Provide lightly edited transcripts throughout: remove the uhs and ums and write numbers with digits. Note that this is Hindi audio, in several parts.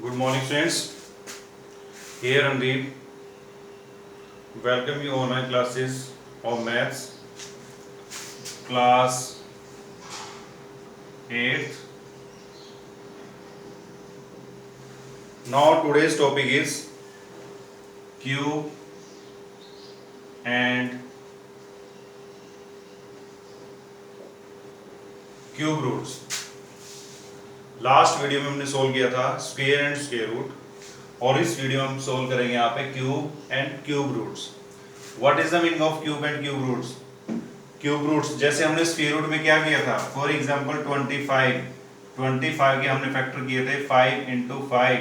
Good morning, students. Here Andeep. Welcome you online classes of maths, class 8th. Now today's topic is cube and cube roots. Last video में हमने सोल्व किया था स्क्वायर एंड स्क्वायर रूट, और इस वीडियो में हम सोल्व करेंगे यहाँ पे cube and cube roots. What is the meaning of cube and cube roots? Cube roots जैसे हमने स्क्वायर रूट में क्या किया था, फॉर एग्जांपल 25 के हमने फैक्टर किए थे 5 × 5।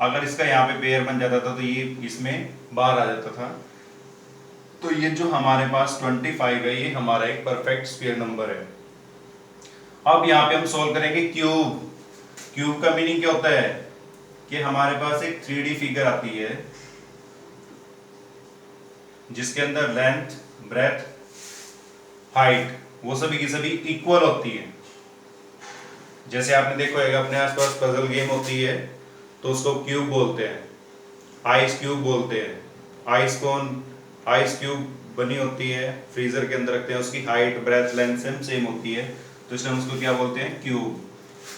अगर इसका यहाँ पे पेयर बन जाता था तो ये इसमें बाहर आ जाता था। तो ये जो हमारे पास 25 है ये हमारा एक परफेक्ट स्क्वायर नंबर है। अब यहाँ पे हम सोल्व करेंगे क्यूब। क्यूब का मीनिंग क्या होता है कि हमारे पास एक 3D फिगर आती है जिसके अंदर लेंथ, ब्रेथ, हाइट वो सभी की सभी इक्वल होती है। जैसे आपने देखा होगा अपने आसपास पजल गेम होती है तो उसको क्यूब बोलते हैं, आइस क्यूब बोलते हैं। आइस क्यूब बनी होती है, फ्रीजर के अंदर रखते हैं, उसकी हाइट, ब्रेथ, लेंथ सेम होती है, तो इसलिए हम उसको क्या बोलते हैं, क्यूब।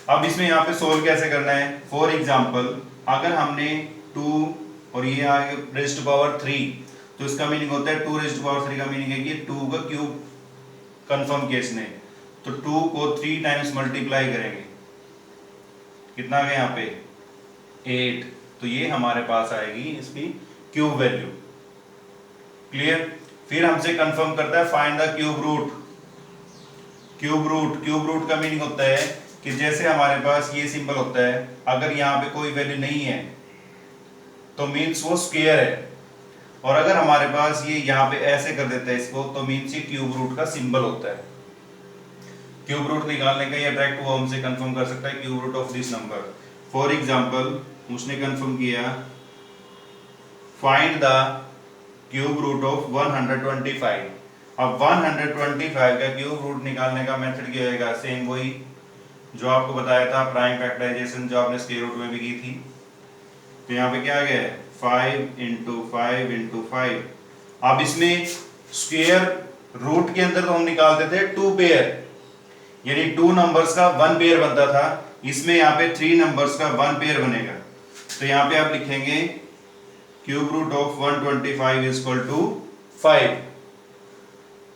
अब इसमें यहाँ पे सोल्व कैसे करना है? फॉर एग्जांपल अगर हमने 2 और ये आ गया रेज़्ड टू पावर 3, तो इसका मीनिंग होता है 2 रेज़्ड टू पावर 3 का मीनिंग है कि 2 का क्यूब कंफर्म किया इसने। तो 2 को 3 टाइम्स मल्टीप्लाई करेंगे, कितना आ गया यहाँ पे 8, तो ये हमारे पास आएगी इसकी क्यूब वैल्यू। क्लियर? फिर हमसे कंफर्म करता है find the cube root. Cube root का मीनिंग होता है कि जैसे हमारे पास ये सिंबल होता है, अगर यहाँ पे कोई वैल्यू नहीं है तो मीन्स वो स्क्वायर है, और अगर हमारे पास ये यहाँ पे ऐसे कर देता है इसको तो मीन्स ये क्यूब रूट का सिंबल होता है। क्यूब रूट निकालने का ये डायरेक्ट वो हमसे कंफर्म कर सकता है cube root of this number. For example उसने कंफर्म किया find the cube root of 125। अब 125 का क्यूब रूट निकालने का मेथड क्या होगा? सेम वही जो आपको बताया था, प्राइम फैक्टराइजेशन, जो आपने स्क्वायर रूट में भी की थी। तो यहाँ पे क्या आ गया है 5 × 5 × 5। अब इसमें स्क्वायर रूट के अंदर तो हम निकालते थे 2 पेयर, यानी 2 नंबर्स का 1 पेयर बनता था। इसमें यहाँ पे 3 नंबर्स का 1 पेयर बनेगा। तो यहाँ पे आप लिखेंगे क्यूब रूट ऑफ 125 = 5।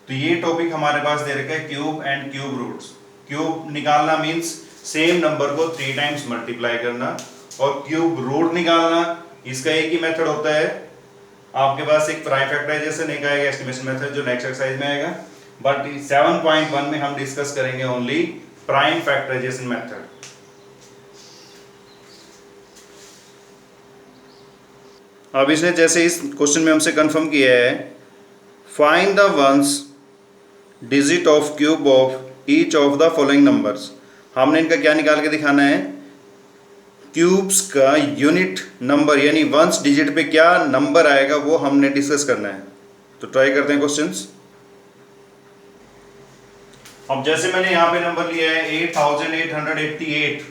तो ये टॉपिक हमारे पास दे रखा है cube and cube roots. Cube निकालना मींस सेम नंबर को 3 टाइम्स मल्टीप्लाई करना, और क्यूब रूट निकालना इसका एक ही मेथड होता है। आपके पास एक प्राइम फैक्टराइजेशन, एक आएगा एस्टिमेशन मेथड जो नेक्स्ट एक्सरसाइज में आएगा, बट 7.1 में हम डिस्कस करेंगे ओनली प्राइम फैक्टराइजेशन मेथड। अब इसने जैसे इस क्वेश्चन में हमसे कंफर्म किया है find the ones digit of cube of each of the following numbers. हमने इनका क्या निकाल के दिखाना है? क्यूब्स का यूनिट नंबर यानी वंस डिजिट पे क्या नंबर आएगा वो हमने डिस्कस करना है। तो ट्राई करते हैं क्वेश्चंस। अब जैसे मैंने यहाँ पे नंबर लिया है 8888।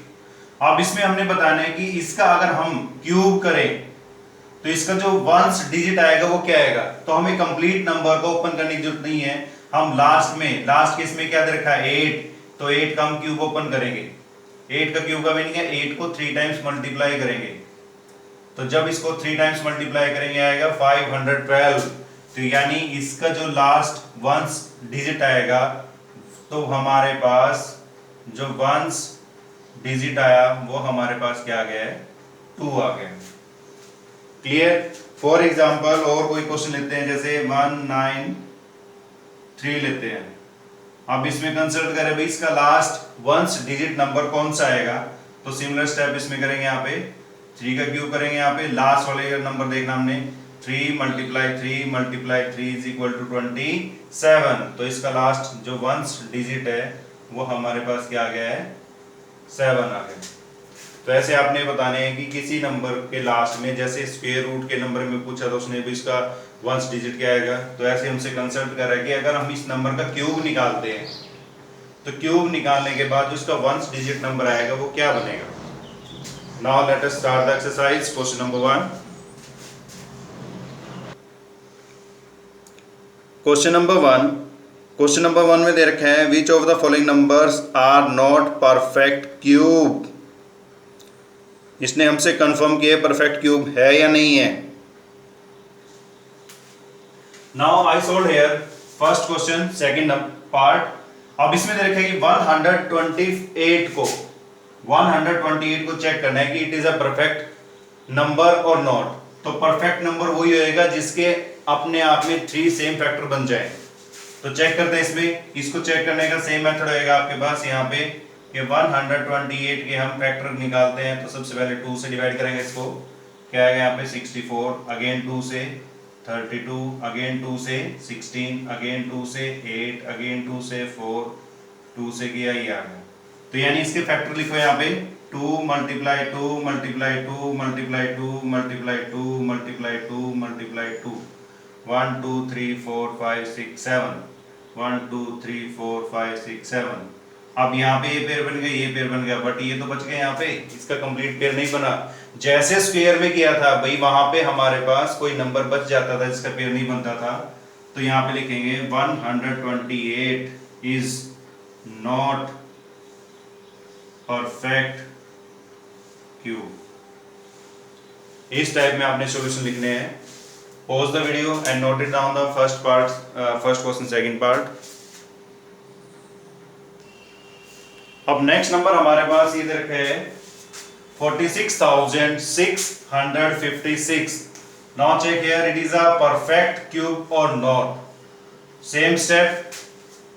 अब इसमें हमने बताना है कि इसका अगर हम क्यूब करें तो इसका जो वंस डिजिट आएगा वो क्या आएगा। तो हमें कंप्लीट नंबर को ओपन करने की जरूरत नहीं है, हम लास्ट केस में क्या दे रखा है 8, तो 8 का हम क्यूब ओपन करेंगे। 8 का क्यूब का मीनिंग है 8 को 3 टाइम्स मल्टीप्लाई करेंगे। तो जब इसको 3 टाइम्स मल्टीप्लाई करेंगे आएगा 512। तो यानी इसका जो लास्ट वंस डिजिट आएगा, तो हमारे पास जो वंस डिजिट आया वो हमारे पास क्या आ गया है 2 आ गया। क्लियर? फॉर एग्जाम्पल और कोई क्वेश्चन लेते हैं, जैसे 193 लेते हैं। अब इसमें कंसिडर करें भाई इसका लास्ट वंस डिजिट नंबर कौन सा आएगा, तो सिमिलर स्टेप इसमें करेंगे। यहाँ पे 3 का क्यूब करेंगे, यहाँ पे लास्ट वाले नंबर देखना हमने 3 × 3 × 3 = 27। तो इसका लास्ट जो वंस डिजिट है वो हमारे पास क्या आ गया है 7 आ गया। तो ऐसे आपने बताने हैं कि किसी नंबर के लास्ट में, जैसे स्क्वायर रूट के नंबर में पूछा तो उसने भी इसका वंस डिजिट क्या आएगा, तो ऐसे हमसे कंसल्ट कर रहा है कि अगर हम इस नंबर का क्यूब निकालते हैं तो क्यूब निकालने के बाद जो इसका वंस डिजिट नंबर आएगा वो क्या बनेगा। Now let us start the exercise. Question number 1. Question number 1. Question number 1 में दे रखा है which of the following numbers are not perfect cube. इसने हमसे कंफर्म किया परफेक्ट क्यूब है या नहीं है। Now I solve here first question second part. अब इसमें दे रखा है कि 128 को चेक करना है कि it is a perfect number और नॉट। तो परफेक्ट नंबर वही होएगा जिसके अपने आप में 3 सेम फैक्टर बन जाए। तो चेक करते हैं इसमें, इसको चेक करने का सेम मेथड होएगा आपके पास यहाँ पे कि 128 के हम फैक्टर निकालते हैं। तो सबसे पहले 2 से डिवाइड करेंगे इसको, क्या आएगा यहाँ पे 64, अगेन 2 से 32, अगेन 2 से 16, अगेन 2 से 8, अगेन 2 से 4, 2 से किया ये आ गया। तो यानी इसके फैक्टर लिखो यहाँ पे 2 multiply 2 multiply 2 multiply 2 multiply 2 multiply 2 multiply 2, 1 2 3 4 5 6 7, 1 2 3 4 5 6 7। अब यहाँ पे ये पेयर बन गया, ये पेयर बन गया, बट ये तो बच गए यहाँ पे, इसका कंप्लीट पेयर नहीं बना। जैसे स्क्वायर में किया था भाई, वहां पे हमारे पास कोई नंबर बच जाता था जिसका पेयर नहीं बनता था। तो यहाँ पे लिखेंगे 128 इज नॉट परफेक्ट क्यूब। इस टाइप में आपने सॉल्यूशन लिखने हैं। Pause the video and note it down the first part, first question second part. अब नेक्स्ट नंबर हमारे पास ये दे रखा है 46,656। Now check here it is a perfect cube or not. Same step,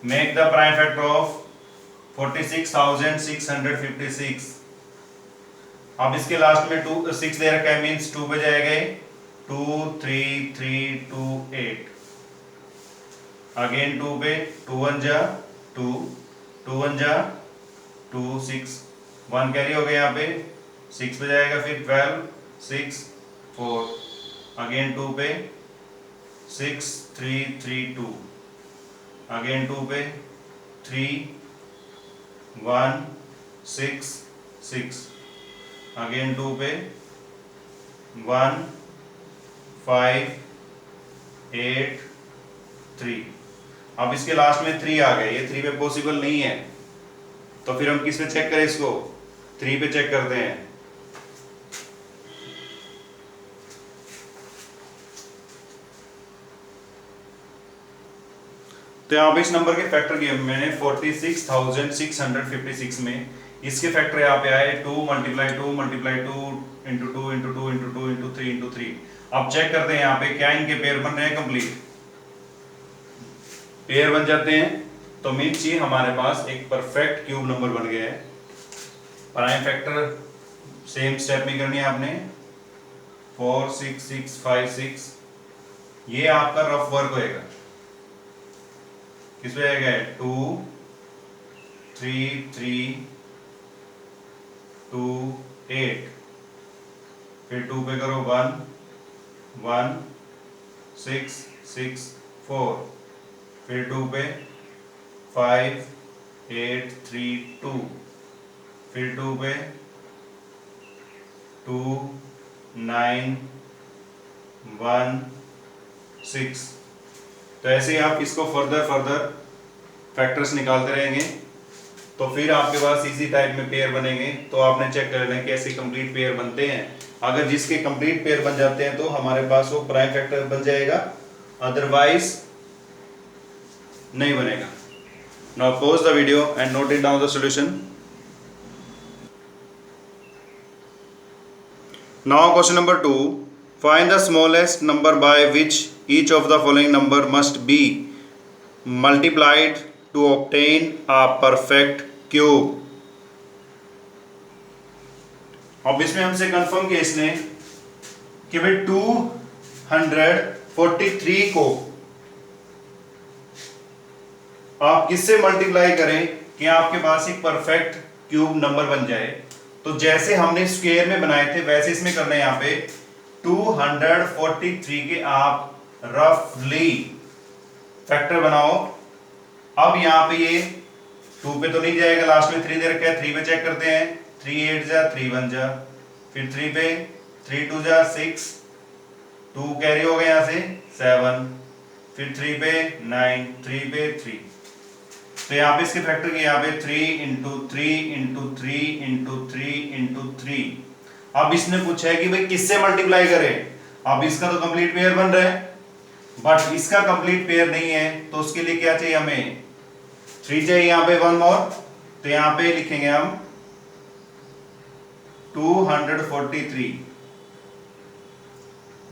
make the prime factor of 46,656। अब इसके लास्ट में 6 दे रखा है, मींस 2 पे जाएगा 2 3 3 2 8, अगेन 2 पे 2 1 जा 2, 2 1 जा 2, 6 1 कैरी हो गया यहाँ पे, 6 पे जाएगा फिर 12 6 4, अगेन 2 पे 6 3 3 2, अगेन 2 पे 3 1 6 6, अगेन 2 पे 1 5 8 3। अब इसके लास्ट में 3 आ गए, ये 3 पे पॉसिबल नहीं है, तो फिर हम किस पे चेक करें इसको, 3 पे चेक करते हैं। तो यहाँ पे इस नंबर के फैक्टर किए मैंने 46,656 में, इसके फैक्टर यहाँ पे आए 2 multiply 2 multiply 2 into 2 into 2 into 2 into 3 into 3। अब चेक करते हैं यहाँ पे क्या इनके पेयर बन रहे हैं, कंप्लीट पेयर बन जाते हैं। तो मीन्स ये हमारे पास एक परफेक्ट क्यूब नंबर बन गया है। प्राइम फैक्टर सेम स्टेप में करनी है आपने, 4 6 6 5 6। ये आपका रफ वर्क होएगा, किस पे आएगा 2 3 3 2 8, फिर 2 पे करो 1 1 6 6 4, फिर 2 पे 5 8 3 2, फिर 2 पे 2 9 1 6। तो ऐसे ही आप इसको फर्दर फैक्टर्स निकालते रहेंगे, तो फिर आपके पास इसी टाइप में पेयर बनेंगे। तो आपने चेक कर लेना कैसे कंप्लीट पेयर बनते हैं। अगर जिसके कंप्लीट पेयर बन जाते हैं तो हमारे पास वो प्राइम फैक्टर बन जाएगा, अदरवाइज नहीं बनेगा। Now pause the video and note it down the solution. Now question number 2, find the smallest number by which each of the following number must be multiplied to obtain a perfect cube। अब इसमें हमसे कंफर्म किया इसने कि भाई 243 को आप किससे मल्टीप्लाई करें कि आपके पास एक परफेक्ट क्यूब नंबर बन जाए। तो जैसे हमने स्क्वायर में बनाए थे वैसे इसमें करना है। यहाँ पे 243 के आप रफली फैक्टर बनाओ। अब यहाँ पे ये 2 पे तो नहीं जाएगा, लास्ट में 3 दे रखा है, 3 पे चेक करते हैं, 3 8 जा 3 1 जा फिर 3 पे 3 2 जा 6, 2 कैरी हो गया यहाँ से 7, फिर 3 पे 9, 3 पे 3। तो यहाँ पे इसके फैक्टर के यहाँ पे 3 इंटू 3 इंटू 3 इंटू 3 इंटू 3। अब इसने पूछा है कि भाई किससे मल्टीप्लाई करें। अब इसका तो कंप्लीट पेयर बन रहा है, बट इसका कंप्लीट पेयर नहीं है, तो उसके लिए क्या चाहिए हमें, 3 चाहिए यहाँ पे, 1 मोर। तो यहाँ पे लिखेंगे हम 243,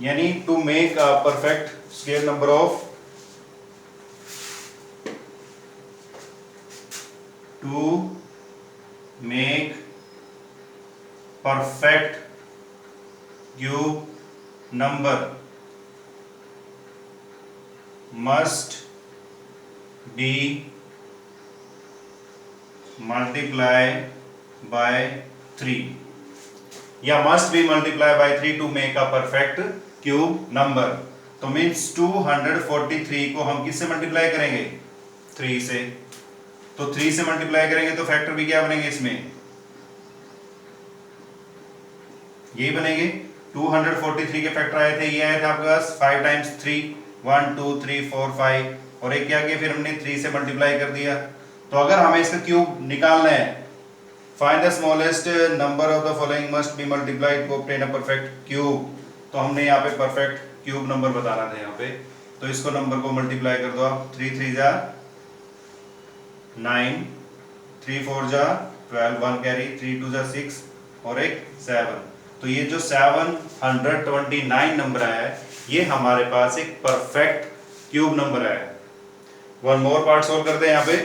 यानी to make a perfect square number of, to make perfect cube number must be multiply by 3 या must be multiply by 3 to make a perfect cube number। तो मीन्स 243 को हम किससे मल्टीप्लाई करेंगे, 3 से। तो 3 से मल्टीप्लाई करेंगे तो फैक्टर भी क्या बनेंगे इसमें, यही बनेंगे। 243 के फैक्टर आए थे, ये आए थे आपके पास 5 टाइम्स 3, 1 2 3 4 5, और एक क्या किया फिर हमने 3 से मल्टीप्लाई कर दिया। तो अगर हमें इसका क्यूब निकालना है, find the smallest number of the following must be multiplied to obtain a perfect cube. तो हमने यहाँ पे परफेक्ट क्यूब नंबर बताना था यहाँ पे। तो इसको नंबर को मल्टीप्लाई कर दो आप, 3 3 जा 9, 3 4 जा 12, 1 कैरी, 3 2 जा 6 और एक 7। तो ये जो 729 नंबर आया है, ये हमारे पास एक परफेक्ट क्यूब नंबर है। वन मोर पार्ट सोल्व करते हैं यहाँ पे।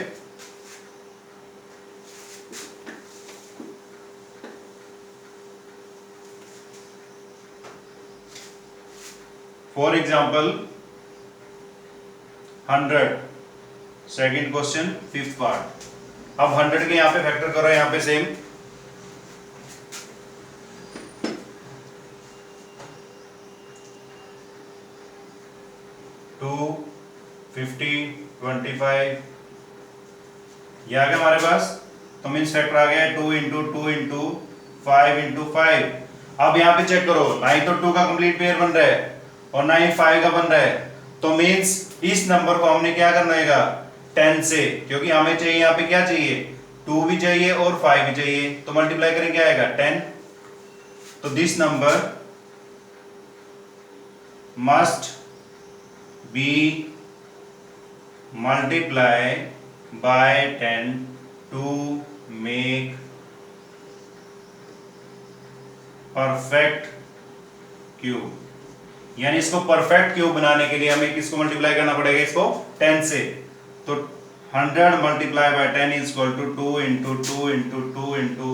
For example 100, second question, fifth part. अब 100 के यहाँ पे फैक्टर करो, यहाँ पे सेम 2 50 25 ये आ गया हमारे पास। तो मीन्स फैक्टर आ गया 2 इंटू 2 इंटू 5 इंटू 5। अब यहाँ पे चेक करो, ना ही तो 2 का कंप्लीट पेयर बन रहा है और ना ही 5 का बन रहा है। तो मीन्स इस नंबर को हमने क्या करना है 10 से, क्योंकि हमें चाहिए यहाँ पे क्या चाहिए, 2 भी चाहिए और 5 भी चाहिए। तो मल्टीप्लाई करें क्या आएगा 10। तो this number must be multiply by 10 to make perfect cube. यानी इसको परफेक्ट क्यूब बनाने के लिए हमें किसको मल्टीप्लाई करना पड़ेगा, इसको 10 से। तो 100 multiply by 10 is equal to 2 into 2 into 2 into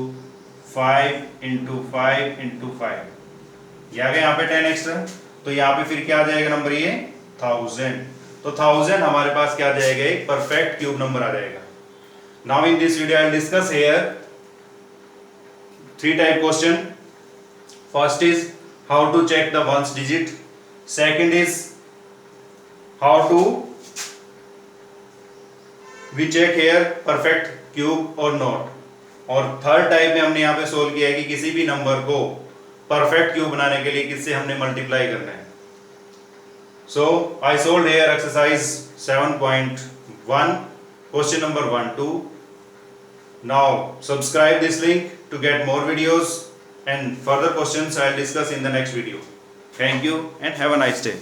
5 into 5 into 5। ये आ गया यहाँ पे 10 एक्स्ट्रा। तो यहाँ पे फिर क्या आ जाएगा नंबर, ये 1000। तो 1000 हमारे पास क्या आ जाएगा, एक परफेक्ट क्यूब नंबर आ जाएगा। Now in this video I will discuss here 3 type question. First is how to check the ones digit, second is how to we check here perfect cube or not, और थर्ड टाइप में हमने यहाँ पे सोल्व किया है कि किसी भी नंबर को परफेक्ट क्यूब बनाने के लिए किससे हमने मल्टीप्लाई करना है। सो आई solve here exercise 7.1 question number 1 2। now subscribe this link to get more videos and further questions I'll discuss in the next video. Thank you and have a nice day.